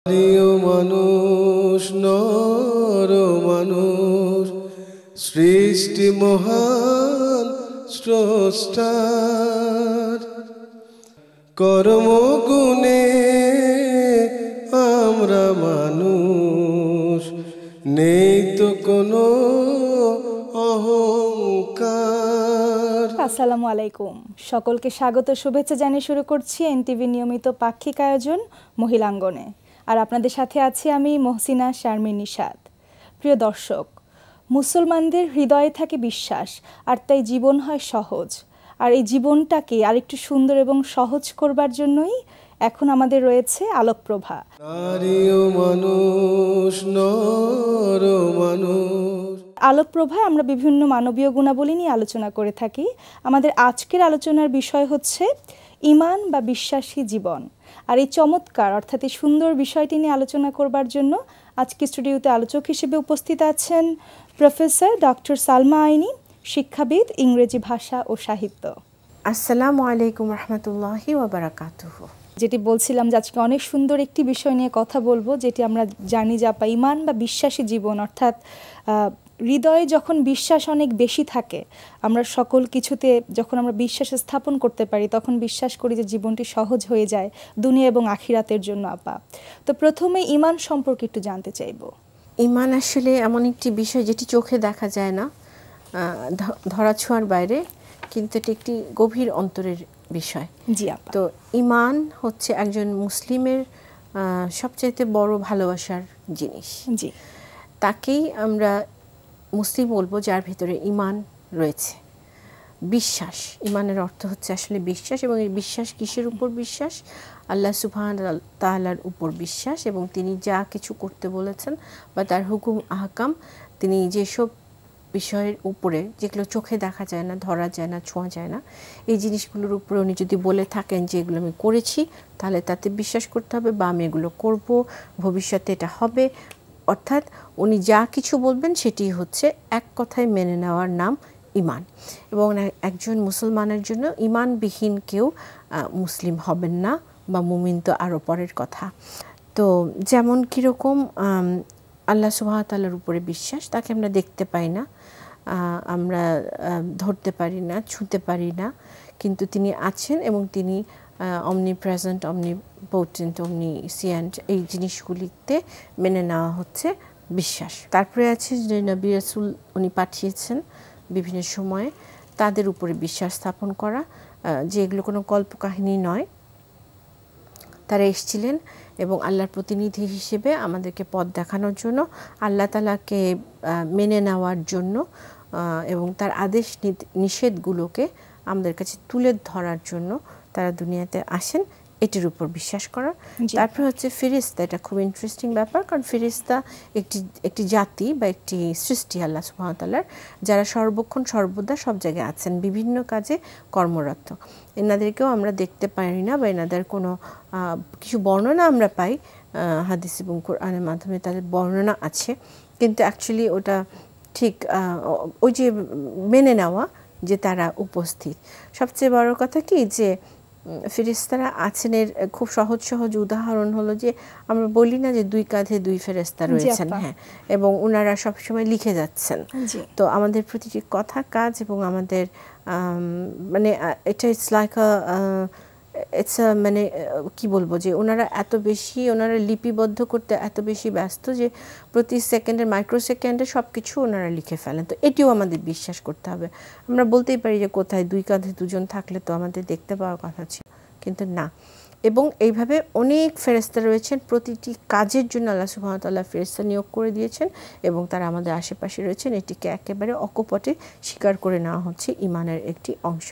প্রিয় মানুষ নর মানুষ সৃষ্টি মহান স্রষ্টার কর্মগুণে আমরা মানুষ নেই তো কোনো অহংকার। আসসালামু আলাইকুম, সকলকে স্বাগত শুভেচ্ছা জানিয়ে শুরু করছি এনটিভি নিয়মিত পাক্ষিক আয়োজন মহিলাঙ্গনে। আর আপনাদের সাথে আছি আমি মহসিনা শারমিন নিশাদ। প্রিয় দর্শক, মুসলমানদের হৃদয়ে থাকে বিশ্বাস, আর তাই জীবন হয় সহজ। আর এই জীবনটাকে আরেকটু সুন্দর এবং সহজ করবার জন্যই এখন আমাদের রয়েছে আলোকপ্রভা। নারী ও মানুষ নর মানুষ। আলোকপ্রভায় আমরা বিভিন্ন মানবীয় গুণাবলী নিয়ে আলোচনা করে থাকি। আমাদের আজকের আলোচনার বিষয় হচ্ছে ঈমান বা বিশ্বাসী জীবন। আর এই চমৎকার অর্থাৎ এই সুন্দর বিষয়টি নিয়ে আলোচনা করবার জন্য আজকে স্টুডিওতে আলোচক হিসেবে উপস্থিত আছেন প্রফেসর ডক্টর সালমা আইনি, শিক্ষাবিদ, ইংরেজি ভাষা ও সাহিত্য। আসসালামু আলাইকুম রহমতুল্লাহি ওয়া বারাকাতুহু। যেটি বলছিলাম যে আজকে অনেক সুন্দর একটি বিষয় নিয়ে কথা বলবো, যেটি আমরা জানি যে ঈমান বা বিশ্বাসী জীবন, অর্থাৎ হৃদয়ে যখন বিশ্বাস অনেক বেশি থাকে, আমরা সকল কিছুতে যখন আমরা বিশ্বাস স্থাপন করতে পারি, তখন বিশ্বাস করি যে জীবনটি সহজ হয়ে যায় দুনিয়া এবং আখিরাতের জন্য। আপা, তো প্রথমে ঈমান সম্পর্কে একটু জানতে চাইবো। ঈমান আসলে এমন একটি বিষয় যেটি চোখে দেখা যায় না, ধরাছোঁয়ার বাইরে, কিন্তু এটি একটি গভীর অন্তরের বিষয়। জি আপা। তো ঈমান হচ্ছে একজন মুসলিমের সবচাইতে বড় ভালোবাসার জিনিস। জি, তাকেই আমরা মুসলিম বলবো যার ভিতরে ঈমান রয়েছে। বিশ্বাস, ঈমানের অর্থ হচ্ছে আসলে বিশ্বাস, এবং এই বিশ্বাস কিসের উপর বিশ্বাস? আল্লাহ সুবহানাহু ওয়া তাআলার উপর বিশ্বাস, এবং তিনি যা কিছু করতে বলেছেন বা তার হুকুম আহকাম, তিনি যেসব বিষয়ের উপরে, যেগুলো চোখে দেখা যায় না, ধরা যায় না, ছোঁয়া যায় না, এই জিনিসগুলোর উপরে উনি যদি বলে থাকেন যে এগুলো আমি করেছি, তাহলে তাতে বিশ্বাস করতে হবে, বা আমি এগুলো করব, ভবিষ্যতে এটা হবে। অর্থাৎ উনি যা কিছু বলবেন সেটি হচ্ছে এক কথায় মেনে নেওয়ার নাম ঈমান। এবং একজন মুসলমানের জন্য ঈমানবিহীন কেউ মুসলিম হবেন না, বা মুমিন তো আরও পরের কথা। তো যেমন কীরকম আল্লাহ সুবহানাহু ওয়া তাআলার উপরে বিশ্বাস, তাকে আমরা দেখতে পাই না, আমরা ধরতে পারি না, ছুঁতে পারি না, কিন্তু তিনি আছেন এবং তিনি অমনি প্রেজেন্ট, অমনি পোটেন্ট, অমনিসিয়েন্ট, এই জিনিসগুলিতে মেনে নেওয়া হচ্ছে বিশ্বাস। তারপরে আছে যে নবী রাসূল উনি পাঠিয়েছেন বিভিন্ন সময়ে, তাদের উপরে বিশ্বাস স্থাপন করা, যে এগুলো কোনো কল্পকাহিনী নয়, তারা এসেছিলেন এবং আল্লাহর প্রতিনিধি হিসেবে আমাদেরকে পথ দেখানোর জন্য, আল্লাহ তাআলাকে মেনে নেওয়ার জন্য, এবং তার আদেশ নিষেধগুলোকে আমাদের কাছে তুলে ধরার জন্য তারা দুনিয়াতে আসেন, এটির উপর বিশ্বাস করা। তারপর হচ্ছে ফেরেশতা, এটা খুব ইন্টারেস্টিং ব্যাপার, কারণ ফেরেশতা একটি জাতি বা একটি সৃষ্টি আল্লাহ সুবহানাহু ওয়া তাআলার, যারা সর্বক্ষণ সর্বদা সব জায়গায় আছেন, বিভিন্ন কাজে কর্মরত। এনাদেরকেও আমরা দেখতে পারি না, বা এনাদের কোনো কিছু বর্ণনা আমরা পাই হাদিস এবং কোরআনের মাধ্যমে, তাদের বর্ণনা আছে, কিন্তু অ্যাকচুয়ালি ওটা ঠিক ওই যে মেনে নেওয়া যে তারা উপস্থিত। সবচেয়ে বড় কথা কি, যে ফেরেশতারা আছেন, এর খুব সহজ সহজ উদাহরণ হলো যে আমরা বলি না যে দুই কাঁধে দুই ফেরেশতা রয়েছেন, হ্যাঁ, এবং ওনারা সবসময় লিখে যাচ্ছেন। তো আমাদের প্রতিটি কথা, কাজ, এবং আমাদের মানে এটা ইটস মানে কি বলবো, যে ওনারা এত বেশি, ওনারা লিপিবদ্ধ করতে এত বেশি ব্যস্ত যে প্রতি সেকেন্ডে, মাইক্রো সেকেন্ডে সব কিছু ওনারা লিখে ফেলেন। তো এটিও আমাদের বিশ্বাস করতে হবে। আমরা বলতেই পারি যে কোথায় দুই কাঁধে দুজন থাকলে তো আমাদের দেখতে পাওয়ার কথা ছিল, কিন্তু না। এবং এইভাবে অনেক ফেরেশতা রয়েছেন, প্রতিটি কাজের জন্য আল্লাহ সুবহানাহু ওয়া তাআলা ফেরেশতা নিয়োগ করে দিয়েছেন, এবং তারা আমাদের আশেপাশে রয়েছেন। এটিকে একেবারে অকপটে স্বীকার করে নেওয়া হচ্ছে ঈমানের একটি অংশ।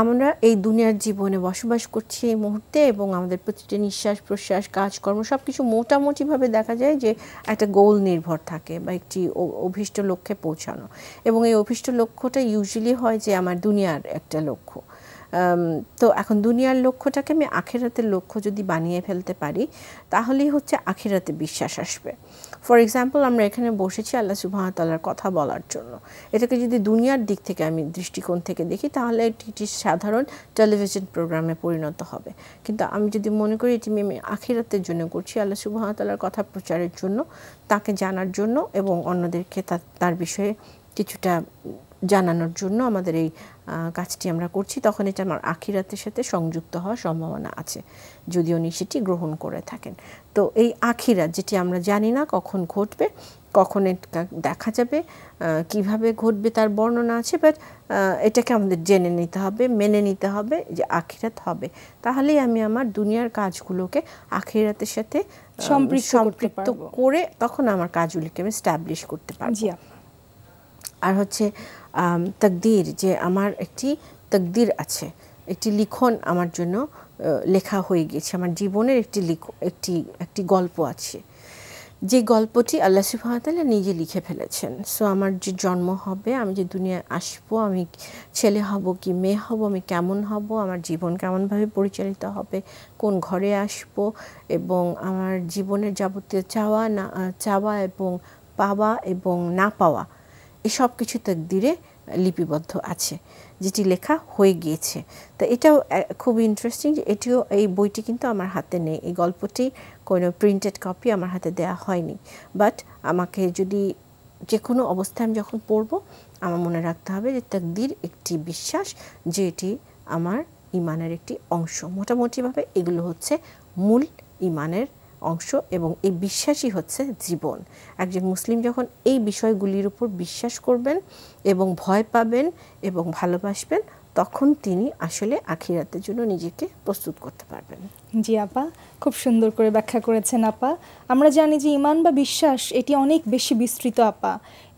আমরা এই দুনিয়ার জীবনে বসবাস করছি এই মুহূর্তে, এবং আমাদের প্রতিটি নিঃশ্বাস প্রশ্বাস, কাজকর্ম সব কিছু মোটামুটিভাবে দেখা যায় যে একটা গোল নির্ভর থাকে, বা একটি অভীষ্ট লক্ষ্যে পৌঁছানো। এবং এই অভীষ্ট লক্ষ্যটা ইউজুয়ালি হয় যে আমার দুনিয়ার একটা লক্ষ্য, তো এখন দুনিয়ার লক্ষ্যটাকে আমি আখিরাতের লক্ষ্য যদি বানিয়ে ফেলতে পারি তাহলেই হচ্ছে আখিরাতে বিশ্বাস আসবে। ফর এক্সাম্পল, আমরা এখানে বসেছি আল্লাহ সুবহানাহু ওয়া তাআলার কথা বলার জন্য। এটাকে যদি দুনিয়ার দিক থেকে আমি দৃষ্টিকোণ থেকে দেখি তাহলে এটি সাধারণ টেলিভিশন প্রোগ্রামে পরিণত হবে। কিন্তু আমি যদি মনে করি এটি আমি আখিরাতের জন্য করছি, আল্লাহ সুবহানাহু ওয়া তাআলার কথা প্রচারের জন্য, তাকে জানার জন্য এবং অন্যদেরকে তার বিষয়ে কিছুটা জানানোর জন্য আমাদের এই কাজটি আমরা করছি, তখন এটা আমার আখিরাতের সাথে সংযুক্ত হওয়ার সম্ভাবনা আছে, যদি উনি সেটি গ্রহণ করে থাকেন। তো এই আখিরাত যেটি আমরা জানি না কখন ঘটবে, কখন এটা দেখা যাবে, কিভাবে ঘটবে তার বর্ণনা আছে, বাট এটাকে আমাদের জেনে নিতে হবে, মেনে নিতে হবে যে আখিরাত হবে। তাহলেই আমি আমার দুনিয়ার কাজগুলোকে আখিরাতের সাথে সম্পৃক্ত করে তখন আমার কাজগুলিকে আমি স্ট্যাবলিশ করতে পারবো। আর হচ্ছে তাকদীর, যে আমার একটি তাকদীর আছে, একটি লিখন আমার জন্য লেখা হয়ে গেছে, আমার জীবনের একটি গল্প আছে, যে গল্পটি আল্লাহ সুবহানাহু ওয়া তাআলা নিজে লিখে ফেলেছেন। সো আমার যে জন্ম হবে, আমি যে দুনিয়ায় আসবো, আমি ছেলে হব কি মেয়ে হব, আমি কেমন হব, আমার জীবন কেমনভাবে পরিচালিত হবে, কোন ঘরে আসব, এবং আমার জীবনের যাবতীয় চাওয়া এবং পাওয়া এবং না পাওয়া, এসব কিছু তাকদীরে লিপিবদ্ধ আছে, যেটি লেখা হয়ে গিয়েছে। তো এটাও খুব ইন্টারেস্টিং যে এই বইটি কিন্তু আমার হাতে নেই, এই গল্পটি কোনো প্রিন্টেড কপি আমার হাতে দেওয়া হয়নি। বাট আমাকে যদি যে কোনো অবস্থায় আমি যখন পড়ব, আমার মনে রাখতে হবে যে তাকদীর একটি বিশ্বাস, যে এটি আমার ইমানের একটি অংশ। মোটামুটিভাবে এগুলো হচ্ছে মূল ইমানের অংশ, এবং এই বিশ্বাসই হচ্ছে জীবন। একজন মুসলিম যখন এই বিষয়গুলির উপর বিশ্বাস করবেন এবং ভয় পাবেন এবং ভালোবাসবেন, তখন তিনি আসলে আখিরাতের জন্য নিজেকে প্রস্তুত করতে পারবেন। জি আপা, খুব সুন্দর করে ব্যাখ্যা করেছেন আপা। আমরা জানি যে ঈমান বা বিশ্বাস এটি অনেক বেশি বিস্তৃত আপা,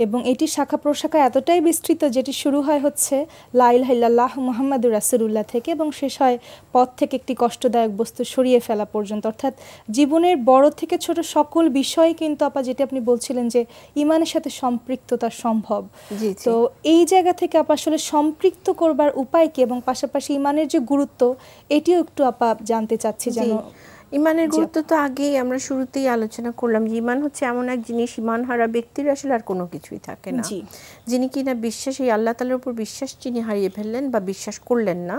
এবং এটি শাখা প্রশাখা এতটাই বিস্তৃত যেটি শুরু হয় হচ্ছে লা ইলাহা ইল্লাল্লাহ মুহাম্মাদুর রাসূলুল্লাহ থেকে এবং শেষ হয় পথ থেকে একটি কষ্টদায়ক বস্তু সরিয়ে ফেলা পর্যন্ত। অর্থাৎ জীবনের বড় থেকে ছোট সকল বিষয় কিন্তু আপা, যেটি আপনি বলছিলেন যে ঈমানের সাথে সম্পৃক্ততা সম্ভব। তো এই জায়গা থেকে আপা আসলে সম্পৃক্ত করবার উপায় কি, এবং পাশাপাশি ঈমানের যে গুরুত্ব এটিও একটু আপা জানতে চাচ্ছি। যেন ঈমানের গুরুত্ব তো আগেই আমরা শুরুতেই আলোচনা করলাম যে ঈমান হচ্ছে এমন এক জিনিস, ঈমান হারা ব্যক্তির আসলে আর কোনো কিছুই থাকে না। যিনি কিনা বিশ্বাস, এই আল্লাহ তাআলার উপর বিশ্বাস যিনি হারিয়ে ফেললেন বা বিশ্বাস করলেন না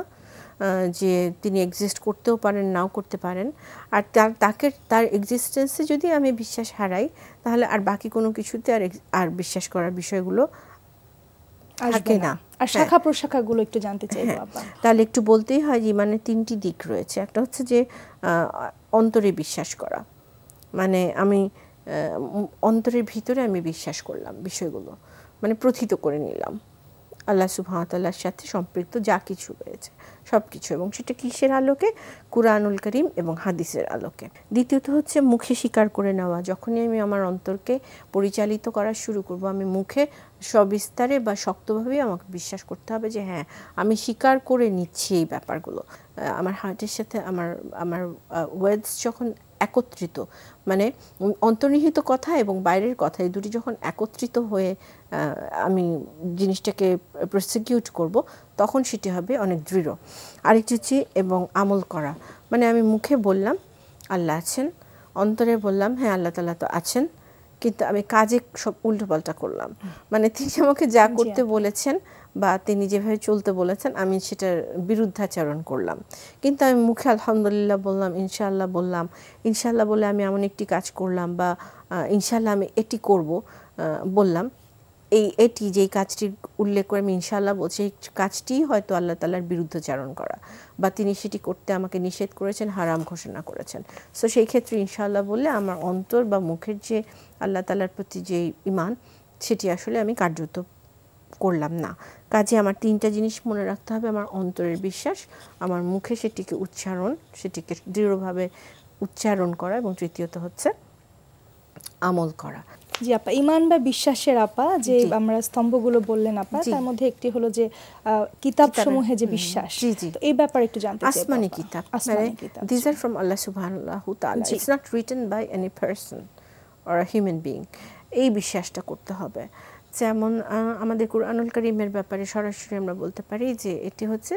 যে তিনি এক্সিস্ট করতেও পারেন, নাও করতে পারেন, আর তার এক্সিস্টেন্সে যদি আমি বিশ্বাস হারাই, তাহলে আর বাকি কোনো কিছুতে আর বিশ্বাস করার বিষয়গুলো থাকে না। আর শাখা প্রশাখাগুলো একটু জানতে চাইবো আপা। তাহলে একটু বলতেই হয় যে ঈমানের তিনটি দিক রয়েছে। একটা হচ্ছে যে অন্তরে বিশ্বাস করা, মানে আমি অন্তরের ভিতরে আমি বিশ্বাস করলাম বিষয়গুলো, মানে প্রথিত করে নিলাম আল্লাহ সুবহানাহু ওয়া তাআলার সাথে সম্পৃক্ত যা কিছু রয়েছে সব কিছু, এবং সেটা কিসের আলোকে? কুরআনুল কারীম এবং হাদিসের আলোকে। দ্বিতীয়ত হচ্ছে মুখে স্বীকার করে নেওয়া। যখনই আমি আমার অন্তরকে পরিচালিত করা শুরু করব, আমি মুখে সবিস্তারে বা শক্তভাবে আমাকে বিশ্বাস করতে হবে যে হ্যাঁ, আমি স্বীকার করে নিচ্ছি এই ব্যাপারগুলো। আমার হার্টের সাথে আমার ওয়ার্ডস যখন একত্রিত, মানে অন্তর্নিহিত কথা এবং বাইরের কথা, এই দুটি যখন একত্রিত হয়ে আমি জিনিসটাকে প্রসিকিউট করব, তখন সেটি হবে অনেক দৃঢ়। আরেকটি হচ্ছে এবং আমল করা, মানে আমি মুখে বললাম আল্লাহ আছেন, অন্তরে বললাম হ্যাঁ আল্লাহ তাআলা তো আছেন, কিন্তু আমি কাজে সব উল্টোপাল্টা করলাম। মানে তিনি আমাকে যা করতে বলেছেন বা তিনি যেভাবে চলতে বলেছেন, আমি সেটার বিরুদ্ধাচরণ করলাম। কিন্তু আমি মুখে আলহামদুলিল্লাহ বললাম, ইনশাআল্লাহ বললাম, ইনশাআল্লাহ বলে আমি এমন একটি কাজ করলাম, বা ইনশাআল্লাহ আমি এটি করব বললাম, এটি যেই কাজটির উল্লেখ করে আমি ইনশাআল্লাহ বলছি, এই কাজটিই হয়তো আল্লাহ তাআলার বিরুদ্ধাচরণ করা, বা তিনি সেটি করতে আমাকে নিষেধ করেছেন, হারাম ঘোষণা করেছেন। সো সেই ক্ষেত্রে ইনশাআল্লাহ বললে আমার অন্তর বা মুখের যে আল্লাহ তাআলার প্রতি যে ঈমান, সেটি আসলে আমি কার্যত করলাম না। কাজে আমার তিনটা জিনিস মনে রাখতে হবে: আমার অন্তরের বিশ্বাস, আমার মুখে সেটিকে উচ্চারণ, সেটিকে দৃঢ়ভাবে উচ্চারণ করা, এবং তৃতীয়ত হচ্ছে আমল করা। জি আপা, ঈমান বা বিশ্বাসের আপা যে আমরা স্তম্ভগুলো বললেন আপা, তার মধ্যে একটি হলো যে কিতাব সমূহে যে বিশ্বাস, তো এই ব্যাপারে একটু জানতে চাই। আসমানি কিতাব, these are from Allah subhanahu wa ta'ala, it's not written by any person or a human being, এই বিশ্বাসটা করতে হবে। যেমন আমাদের কুরআনুল কারীমের ব্যাপারে সরাসরি আমরা বলতে পারি যে এটি হচ্ছে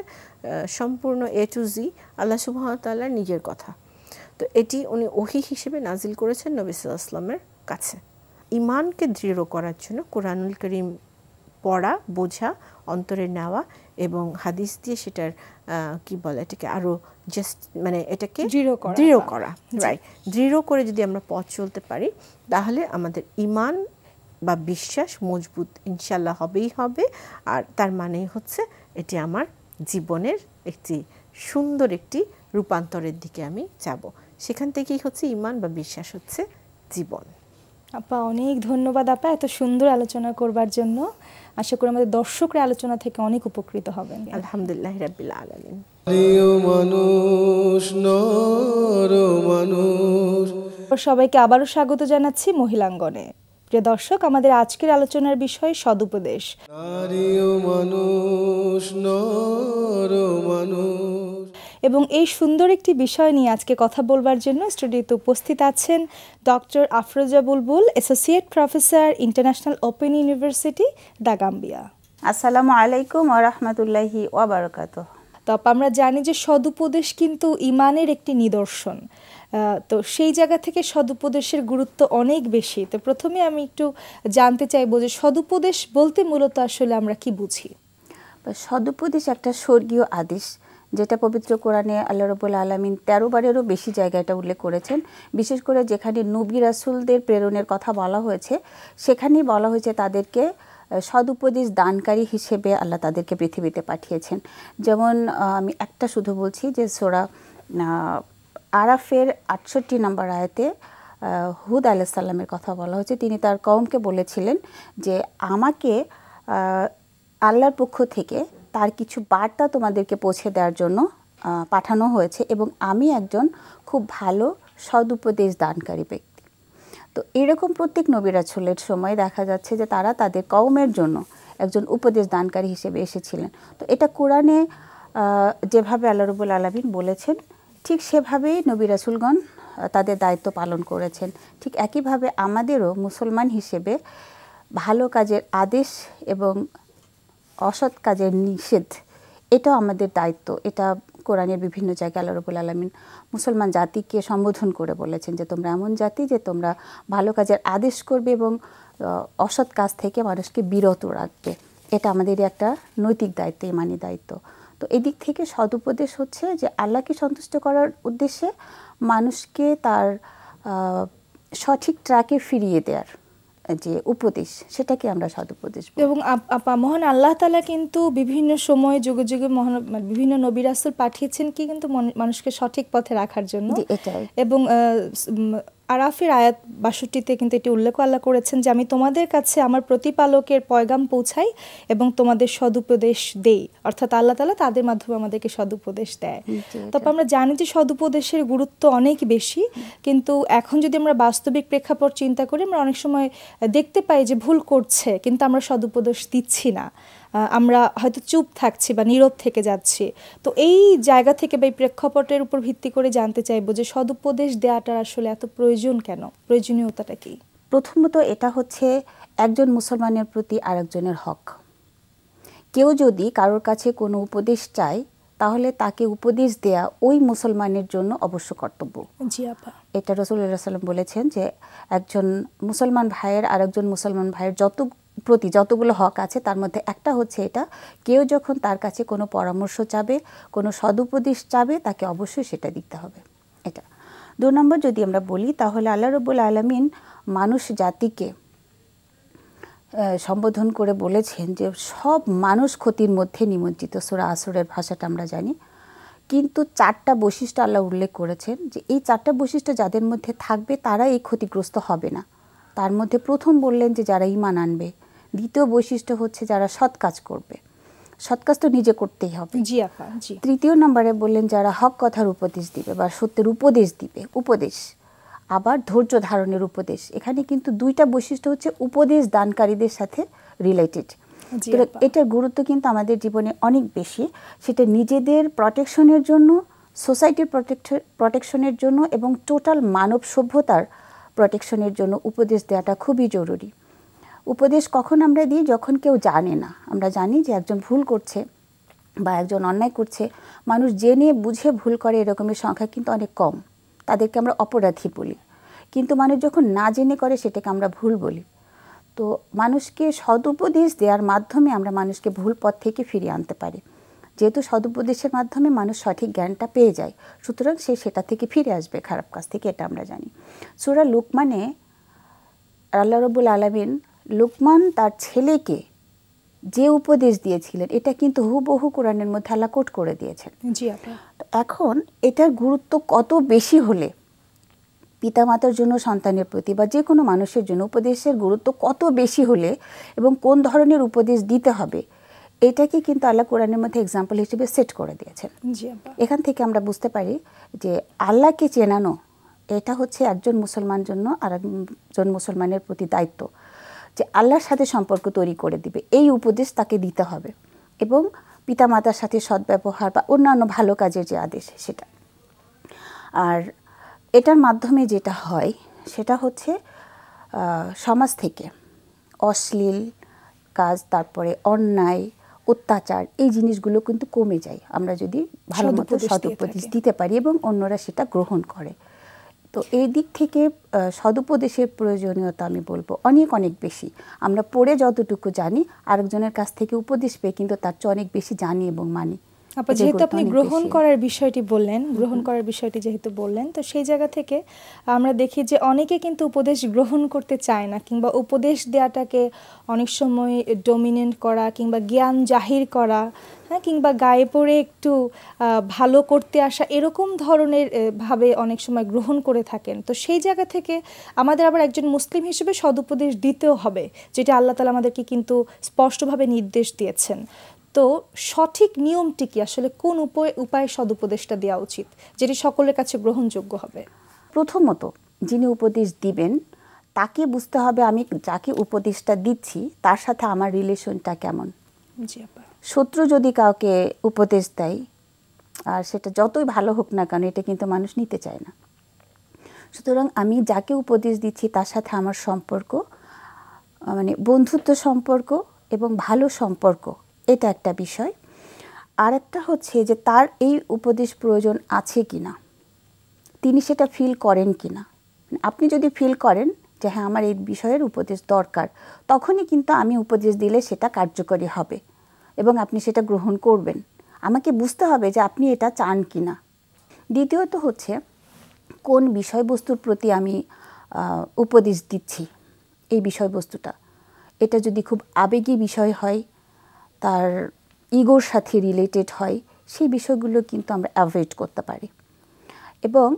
সম্পূর্ণ A to Z আল্লাহ সুবহানাহু ওয়া তাআলার নিজের কথা। তো এটি উনি ওহী হিসেবে নাজিল করেছেন নবী সাল্লাল্লাহু আলাইহি ওয়াসাল্লামের কাছে। ঈমানকে দৃঢ় করার জন্য কুরআনুল কারীম পড়া, বোঝা, অন্তরে নেওয়া এবং হাদিস দিয়ে সেটার কি বলে এটাকে আরো জাস্ট মানে এটাকে দৃঢ় করা, রাইট। দৃঢ় করে যদি আমরা পথ চলতে পারি তাহলে আমাদের ঈমান বা বিশ্বাস মজবুত ইনশাআল্লাহ হবেই হবে। আর তার মানেই হচ্ছে এটি আমার জীবনের একটি সুন্দর একটি রূপান্তরের দিকে আমি যাব। সেখান থেকেই হচ্ছে ঈমান বা বিশ্বাস হচ্ছে জীবন। আপা অনেক ধন্যবাদ আপা এত সুন্দর আলোচনা করবার জন্য। আশা করি আমাদের দর্শকরা আলোচনা থেকে অনেক উপকৃত হবেন। আলহামদুলিল্লাহ রাব্বিল আলামিন। মানুষ নর মানুষ, সবাইকে আবারও স্বাগত জানাচ্ছি মহিলাঙ্গনে। প্রিয় দর্শক, আমাদের আজকের আলোচনার বিষয় সদুপদেশ। নারী ও মানুষ নর মানুষ, এবং এই সুন্দর একটি বিষয় নিয়ে আজকে কথা বলবার জন্য স্টুডিওতে উপস্থিত আছেন doctor Afroza Bulbul, associate professor, international open university, the Gambia. আসসালামু আলাইকুম ওয়া রাহমাতুল্লাহি ওয়া বারাকাতুহু। তো আমরা জানি যে সদুপদেশ কিন্তু ঈমানের একটি নিদর্শন। তো সেই জায়গা থেকে সদুপদেশের গুরুত্ব অনেক বেশি। তো প্রথমে আমি একটু জানতে চাইবো যে সদুপদেশ বলতে মূলত আসলে আমরা কি বুঝি? সদুপদেশ একটা স্বর্গীয় আদেশ, যেটা পবিত্র কোরআনে আল্লাহ রাব্বুল আলামিন 13 বারেরও বেশি জায়গায় এটা উল্লেখ করেছেন। বিশেষ করে যেখানে নবী রাসূলদের প্রেরণের কথা বলা হয়েছে সেখানেই বলা হয়েছে তাদেরকে সদুপদেশ দানকারী হিসেবে আল্লাহ তাদেরকে পৃথিবীতে পাঠিয়েছেন। যেমন আমি একটা শুধু বলছি যে সূরা আরাফের 68 নম্বর আয়াতে হুদ আলাইহিস সালামের কথা বলা হয়েছে। তিনি তার কওমকে বলেছিলেন যে আমাকে আল্লাহর পক্ষ থেকে তার কিছু বার্তা তোমাদেরকে পৌঁছে দেওয়ার জন্য পাঠানো হয়েছে এবং আমি একজন খুব ভালো সদুপদেশ দানকারী ব্যক্তি। তো এরকম প্রত্যেক নবী রাসূলের সময় দেখা যাচ্ছে যে তারা তাদের কওমের জন্য একজন উপদেশ দানকারী হিসেবে এসেছিলেন। তো এটা কোরআনে যেভাবে আল্লাহ রাব্বুল আলামিন বলেছেন ঠিক সেভাবেই নবী রাসূলগণ তাদের দায়িত্ব পালন করেছেন। ঠিক একইভাবে আমাদেরও মুসলমান হিসেবে ভালো কাজের আদেশ এবং অসৎ কাজের নিষেধ এটাও আমাদের দায়িত্ব। এটা কোরআনের বিভিন্ন জায়গায় আল্লাহ রাব্বুল আলামিন মুসলমান জাতিকে সম্বোধন করে বলেছেন যে তোমরা এমন জাতি যে তোমরা ভালো কাজের আদেশ করবে এবং অসৎ কাজ থেকে মানুষকে বিরত রাখবে। এটা আমাদের একটা নৈতিক দায়িত্ব, ঈমানি দায়িত্ব। তো এদিক থেকে সদুপদেশ হচ্ছে যে আল্লাহকে সন্তুষ্ট করার উদ্দেশ্যে মানুষকে তার সঠিক ট্র্যাকে ফিরিয়ে দেওয়ার যে উপদেশ, সেটাকে আমরা সদুপদেশ বলি। এবং মহান আল্লাহ তাআলা কিন্তু বিভিন্ন সময় যুগে যুগে বিভিন্ন নবী রাসূল পাঠিয়েছেন কি কিন্তু মানুষকে সঠিক পথে রাখার জন্য। এবং আরাফের আয়াত 62-তে কিন্তু এটি উল্লেখ আল্লাহ করেছেন যে আমি তোমাদের কাছে আমার প্রতিপালকের পয়গাম পৌঁছাই এবং তোমাদের সদুপদেশ দেই। অর্থাৎ আল্লাহ তাআলা তাদের মাধ্যমে আমাদেরকে সদুপদেশ দেয়। তবে আমরা জানি যে সদুপদেশের গুরুত্ব অনেক বেশি, কিন্তু এখন যদি আমরা বাস্তবিক প্রেক্ষাপট চিন্তা করি আমরা অনেক সময় দেখতে পাই যে ভুল করছে কিন্তু আমরা সদুপদেশ দিচ্ছি না, আমরা হয়তো চুপ থাকছি বা নীরব থেকে যাচ্ছি। তো এই জায়গা থেকে বা এই প্রেক্ষাপটের উপর ভিত্তি করে জানতে চাইবো যে সদুপদেশ দেওয়াটা আসলে এত প্রয়োজন কেন, প্রয়োজনীয়তাটা কি? প্রথমত এটা হচ্ছে একজন মুসলমানের প্রতি আরেকজনের হক। কেউ যদি কারোর কাছে কোনো উপদেশ চায় তাহলে তাকে উপদেশ দেয়া ওই মুসলমানের জন্য অবশ্য কর্তব্য। জি আপা। এটা রাসূলুল্লাহ সাল্লাল্লাহু আলাইহি ওয়াসাল্লাম বলেছেন যে একজন মুসলমান ভাইয়ের আরেকজন মুসলমান ভাইয়ের প্রতি যতগুলো হক আছে তার মধ্যে একটা হচ্ছে এটা, কেউ যখন তার কাছে কোনো পরামর্শ চাবে, কোনো সদুপদেশ চাবে, তাকে অবশ্যই সেটা দিতে হবে। এটা 2 নম্বর যদি আমরা বলি তাহলে আল্লাহ রাব্বুল আলামিন মানুষ জাতিকে সম্বোধন করে বলেছেন যে সব মানুষ ক্ষতির মধ্যে নিমজ্জিত। সূরা আসরের ভাষাটা আমরা জানি, কিন্তু 4টা বৈশিষ্ট্য আল্লাহ উল্লেখ করেছেন যে এই 4টা বৈশিষ্ট্য যাদের মধ্যে থাকবে তারা এই ক্ষতিগ্রস্ত হবে না। তার মধ্যে প্রথম বললেন যে যারা ঈমান আনবে, দ্বিতীয় বৈশিষ্ট্য হচ্ছে যারা সৎ কাজ করবে, সৎ কাজ তো নিজে করতেই হবে। জি আপা, জি। তৃতীয় নম্বরে বললেন যারা হক কথার উপদেশ দিবে বা সত্যের উপদেশ দিবে, উপদেশ, আবার ধৈর্য ধারণের উপদেশ। এখানে কিন্তু 2টা বৈশিষ্ট্য হচ্ছে উপদেশ দানকারীদের সাথে রিলেটেড। এটার গুরুত্ব কিন্তু আমাদের জীবনে অনেক বেশি। সেটা নিজেদের প্রটেকশনের জন্য, সোসাইটির প্রটেকশনের জন্য এবং টোটাল মানব সভ্যতার প্রটেকশনের জন্য উপদেশ দেওয়াটা খুবই জরুরি। উপদেশ কখন আমরা দিই? যখন কেউ জানে না। আমরা জানি যে একজন ভুল করছে বা একজন অন্যায় করছে, মানুষ জেনে বুঝে ভুল করে এরকমের সংখ্যা কিন্তু অনেক কম, তাদেরকে আমরা অপরাধী বলি। কিন্তু মানুষ যখন না জেনে করে সেটাকে আমরা ভুল বলি। তো মানুষকে সদুপদেশ দেওয়ার মাধ্যমে আমরা মানুষকে ভুল পথ থেকে ফিরিয়ে আনতে পারি। যেহেতু সদুপদেশের মাধ্যমে মানুষ সঠিক জ্ঞানটা পেয়ে যায়, সুতরাং সে সেটা থেকে ফিরে আসবে খারাপ কাজ থেকে, এটা আমরা জানি। সূরা লুকমানে আল্লাহ রাব্বুল আলামিন লুকমান তার ছেলেকে যে উপদেশ দিয়েছিলেন এটা কিন্তু হুবহু কোরআনের মধ্যে আল্লাহ কোট করে দিয়েছেন। জি আপা। এখন এটার গুরুত্ব কত বেশি হলে পিতামাতার জন্য সন্তানের প্রতি বা যে কোনো মানুষের জন্য উপদেশের গুরুত্ব কত বেশি হলে এবং কোন ধরনের উপদেশ দিতে হবে, এটাকে কিন্তু আল্লাহ কোরআনের মধ্যে এক্সাম্পল হিসেবে সেট করে দিয়েছেন। জি আপা। এখান থেকে আমরা বুঝতে পারি যে আল্লাহকে চেনানো এটা হচ্ছে একজন মুসলমানের জন্য আর একজন মুসলমানের প্রতি দায়িত্ব, যে আল্লাহর সাথে সম্পর্ক তৈরি করে দিবে এই উপদেশ তাকে দিতে হবে, এবং পিতামাতার সাথে সদ্ব্যবহার বা অন্যান্য ভালো কাজের যে আদেশ সেটা। আর এটার মাধ্যমে যেটা হয় সেটা হচ্ছে সমাজ থেকে অশ্লীল কাজ, তারপরে অন্যায়, অত্যাচার, এই জিনিসগুলো কিন্তু কমে যায় আমরা যদি ভালো মতো সদুপদেশ দিতে পারি এবং অন্যরা সেটা গ্রহণ করে। তো এই দিক থেকে সদুপদেশের প্রয়োজনীয়তা আমি বলবো অনেক অনেক বেশি। আমরা পড়ে যতটুকু জানি, আরেকজনের কাছ থেকে উপদেশ পেয়ে কিন্তু তার চেয়ে অনেক বেশি জানি এবং মানি। আপা, যেহেতু আপনি গ্রহণ করার বিষয়টি বললেন, গ্রহণ করার বিষয়টি যেহেতু বললেন, তো সেই জায়গা থেকে আমরা দেখি যে অনেকে কিন্তু উপদেশ গ্রহণ করতে চায় না, কিংবা উপদেশ দেওয়াটাকে অনেক সময় ডমিনেন্ট করা কিংবা জ্ঞান জাহির করা, হ্যাঁ, কিংবা গায়ে পড়ে একটু ভালো করতে আসা, এরকম ধরনের ভাবে অনেক সময় গ্রহণ করে থাকেন। তো সেই জায়গা থেকে আমাদের আবার একজন মুসলিম হিসেবে সদুপদেশ দিতেও হবে, যেটা আল্লাহ তাআলা আমাদেরকে কিন্তু স্পষ্টভাবে নির্দেশ দিয়েছেন। তো সঠিক নিয়মটি কি, আসলে কোন উপায়ে সদুপদেশটা দেওয়া উচিত যেটি সকলের কাছে গ্রহণযোগ্য হবে? প্রথমত যিনি উপদেশ দিবেন তাকে বুঝতে হবে আমি যাকে উপদেশটা দিচ্ছি তার সাথে আমার রিলেশনটা কেমন। জি আপা। শত্রু যদি কাউকে উপদেশ দেয়, আর সেটা যতই ভালো হোক না কেন, এটা কিন্তু মানুষ নিতে চায় না। সুতরাং আমি যাকে উপদেশ দিচ্ছি তার সাথে আমার সম্পর্ক মানে বন্ধুত্ব সম্পর্ক এবং ভালো সম্পর্ক, এটা একটা বিষয়। আর একটা হচ্ছে যে তার এই উপদেশ প্রয়োজন আছে কিনা, তিনি সেটা ফিল করেন কিনা। আপনি যদি ফিল করেন যে হ্যাঁ আমার এই বিষয়ের উপদেশ দরকার, তখনই কিন্তু আমি উপদেশ দিলে সেটা কার্যকরী হবে এবং আপনি সেটা গ্রহণ করবেন। আমাকে বুঝতে হবে যে আপনি এটা চান কিনা। দ্বিতীয়ত হচ্ছে কোন বিষয়বস্তুর প্রতি আমি উপদেশ দিচ্ছি, এই বিষয়বস্তুটা এটা যদি খুব আবেগী বিষয় হয়, তার ইগোর সাথে রিলেটেড হয়, সেই বিষয়গুলো কিন্তু আমরা অ্যাভয়েড করতে পারি। এবং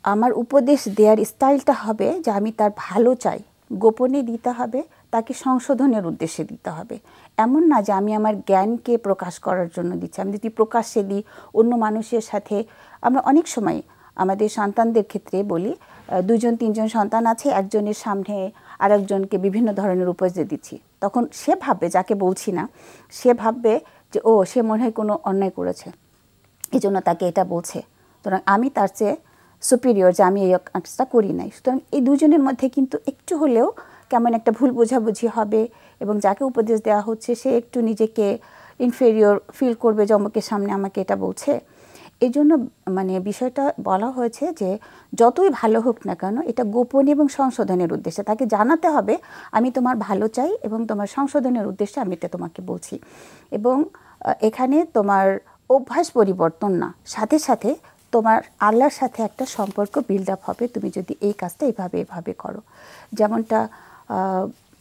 আমার উপদেশ দেওয়ার স্টাইলটা হবে যে আমি তার ভালো চাই, গোপনে দিতে হবে, তাকে সংশোধনের উদ্দেশ্যে দিতে হবে। এমন না যে আমি আমার জ্ঞানকে প্রকাশ করার জন্য দিচ্ছি। আমি যদি প্রকাশ্যে দিই অন্য মানুষের সাথে, আমরা অনেক সময় আমাদের সন্তানদের ক্ষেত্রে বলি, 2-3জন সন্তান আছে, একজনের সামনে আরেকজনকে বিভিন্ন ধরনের উপদেশ দিচ্ছি, তখন সে ভাববে, যাকে বলছি না, সে ভাববে যে ও সে মনে হয় কোনো অন্যায় করেছে, এই জন্য তাকে এটা বলছে, সুতরাং আমি তার চেয়ে সুপিরিয়র, যে আমি এই কাজটা করি নাই। সুতরাং এই দুজনের মধ্যে কিন্তু একটু হলেও কেমন একটা ভুল বোঝাবুঝি হবে এবং যাকে উপদেশ দেওয়া হচ্ছে সে একটু নিজেকে ইনফেরিয়র ফিল করবে যে অমুকের সামনে আমাকে এটা বলছে। এই জন্য মানে বিষয়টা বলা হয়েছে যে যতই ভালো হোক না কেন, এটা গোপন এবং সংশোধনের উদ্দেশ্যে তাকে জানাতে হবে আমি তোমার ভালো চাই এবং তোমার সংশোধনের উদ্দেশ্যে আমি এটা তোমাকে বলছি। এবং এখানে তোমার অভ্যাস পরিবর্তন না, সাথে সাথে তোমার আল্লাহর সাথে একটা সম্পর্ক বিল্ড আপ হবে তুমি যদি এই কাজটা এভাবে করো। যেমনটা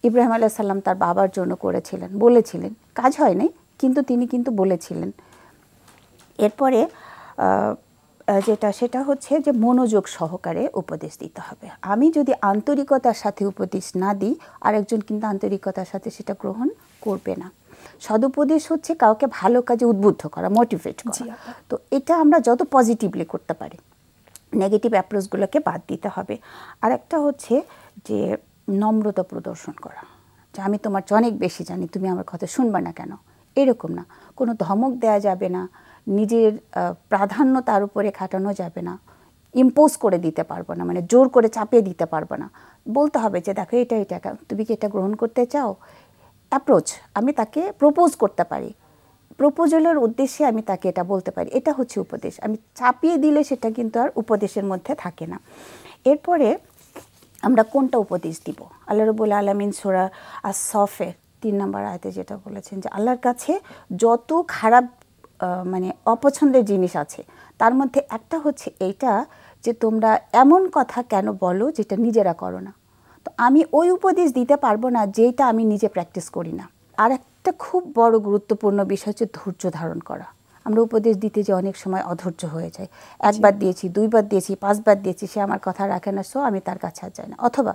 ইব্রাহিম আলাইহিস সালাম তার বাবার জন্য করেছিলেন, বলেছিলেন, কাজ হয় নাই কিন্তু তিনি কিন্তু বলেছিলেন। এরপরে সেটা হচ্ছে যে মনোযোগ সহকারে উপদেশ দিতে হবে। আমি যদি আন্তরিকতার সাথে উপদেশ না দিই, আরেকজন কিন্তু আন্তরিকতার সাথে সেটা গ্রহণ করবে না। সদুপদেশ হচ্ছে কাউকে ভালো কাজে উদ্বুদ্ধ করা, মোটিভেট করা। তো এটা আমরা যত পজিটিভলি করতে পারি, নেগেটিভ অ্যাপ্রোচগুলোকে বাদ দিতে হবে। আর একটা হচ্ছে যে নম্রতা প্রদর্শন করা, যে আমি তোমার চেয়ে অনেক বেশি জানি, তুমি আমার কথা শুনবে না কেন, এরকম না। কোনো ধমক দেওয়া যাবে না, নিজের প্রাধান্য তার উপরে খাটানো যাবে না। ইম্পোজ করে দিতে পারবো না, মানে জোর করে চাপিয়ে দিতে পারবো না। বলতে হবে যে দেখো এটা তুমি কি এটা গ্রহণ করতে চাও, অ্যাপ্রোচ। আমি তাকে প্রপোজ করতে পারি, প্রপোজালের উদ্দেশ্যে আমি তাকে এটা বলতে পারি, এটা হচ্ছে উপদেশ। আমি চাপিয়ে দিলে সেটা কিন্তু আর উপদেশের মধ্যে থাকে না। এরপরে আমরা কোনটা উপদেশ দিব? আল্লাহ রাব্বুল আলামিন সূরা আস-সফের 3 নম্বর আয়াতে যেটা বলেছেন যে আল্লাহর কাছে যত খারাপ মানে অপছন্দের জিনিস আছে তার মধ্যে একটা হচ্ছে এইটা যে তোমরা এমন কথা কেন বলো যেটা নিজেরা করো না। তো আমি ওই উপদেশ দিতে পারবো না যেটা আমি নিজে প্র্যাকটিস করি না। আর একটা খুব বড় গুরুত্বপূর্ণ বিষয় হচ্ছে ধৈর্য ধারণ করা। আমরা উপদেশ দিতে যে অনেক সময় অধৈর্য হয়ে যায়, একবার দিয়েছি, 2বার দিয়েছি, 5বার দিয়েছি, সে আমার কথা রাখে না, সো আমি তার কাছে আর যাই না। অথবা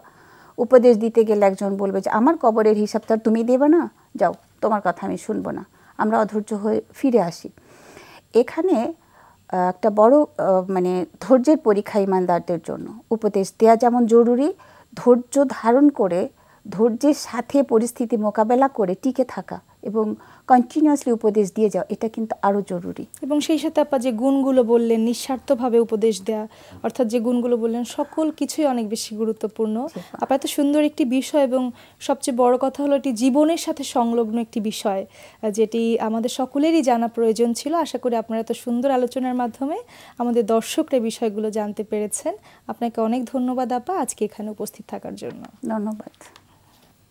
উপদেশ দিতে গেলে একজন বলবে যে আমার কবরের হিসাবটা তুমি দেবে না, যাও, তোমার কথা আমি শুনবো না। আমরা অধৈর্য হয়ে ফিরে আসি। এখানে একটা বড় মানে ধৈর্যের পরীক্ষা ইমানদারদের জন্য। উপদেশ দেওয়া যেমন জরুরি, ধৈর্য ধারণ করে ধৈর্যের সাথে পরিস্থিতি মোকাবেলা করে টিকে থাকা এবং কন্টিনিউয়াসলি উপদেশ দিয়ে যাওয়া, এটা কিন্তু আরও জরুরি। এবং সেই সাথে আপা যে গুণগুলো বললেন, নিঃস্বার্থভাবে উপদেশ দেয়া, অর্থাৎ যে গুণগুলো বললেন সকল কিছুই অনেক বেশি গুরুত্বপূর্ণ। আপা এত সুন্দর একটি বিষয় এবং সবচেয়ে বড় কথা হলো এটি জীবনের সাথে সংলগ্ন একটি বিষয়, যেটি আমাদের সকলেরই জানা প্রয়োজন ছিল। আশা করি আপনারা এত সুন্দর আলোচনার মাধ্যমে আমাদের দর্শকরা বিষয়গুলো জানতে পেরেছেন। আপনাকে অনেক ধন্যবাদ আপা আজকে এখানে উপস্থিত থাকার জন্য। ধন্যবাদ।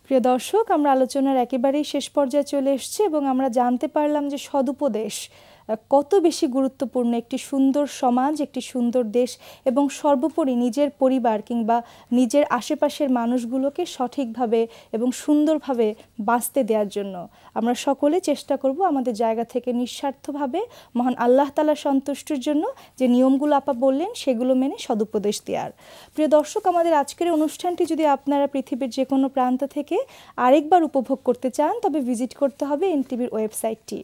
প্রিয় দর্শক, আমরা আলোচনার একেবারেই শেষ পর্যায়ে চলে এসেছি এবং আমরা জানতে পারলাম যে সদুপদেশ কত বেশি গুরুত্বপূর্ণ একটি সুন্দর সমাজ, একটি সুন্দর দেশ এবং সর্বোপরি নিজের পরিবার কিংবা নিজের আশেপাশের মানুষগুলোকে সঠিকভাবে এবং সুন্দরভাবে বাঁচতে দেওয়ার জন্য আমরা সকলে চেষ্টা করব আমাদের জায়গা থেকে নিঃস্বার্থভাবে মহান আল্লাহ তাআলার সন্তুষ্টির জন্য যে নিয়মগুলো আপা বললেন সেগুলো মেনে সদুপদেশ দেওয়ার। প্রিয় দর্শক, আমাদের আজকের অনুষ্ঠানটি যদি আপনারা পৃথিবীর যে কোনো প্রান্ত থেকে আরেকবার উপভোগ করতে চান তবে ভিজিট করতে হবে এনটিভির ওয়েবসাইটটি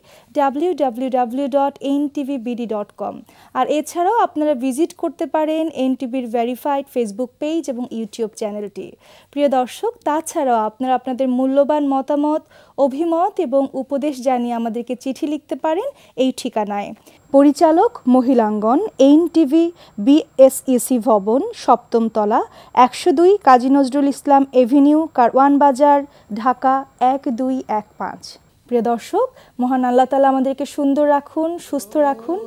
www.ntvbd.com। আর এছাড়াও আপনারা ভিজিট করতে পারেন এনটিভির ভেরিফাইড ফেসবুক পেজ এবং ইউটিউব চ্যানেলটি। প্রিয় দর্শক, তাছাড়াও আপনারা আপনাদের মূল্যবান মতামত, অভিমত এবং উপদেশ জানিয়ে আমাদেরকে চিঠি লিখতে পারেন এই ঠিকানায়। পরিচালক মহিলাঙ্গন, এনটিভি, বিএসইসি ভবন, 7ম তলা, 102 কাজী নজরুল ইসলাম এভিনিউ, কারওয়ান বাজার, ঢাকা 1215। প্রিয় দর্শক, মহান আল্লাহ তাআলা আমাদেরকে সুন্দর রাখুন, সুস্থ রাখুন।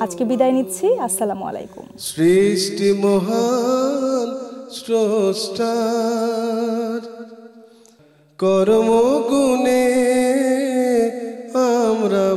আজকে বিদায় নিচ্ছি। আসসালামু আলাইকুম। সৃষ্টি মহান স্রষ্টার কর্মগুণে আমরা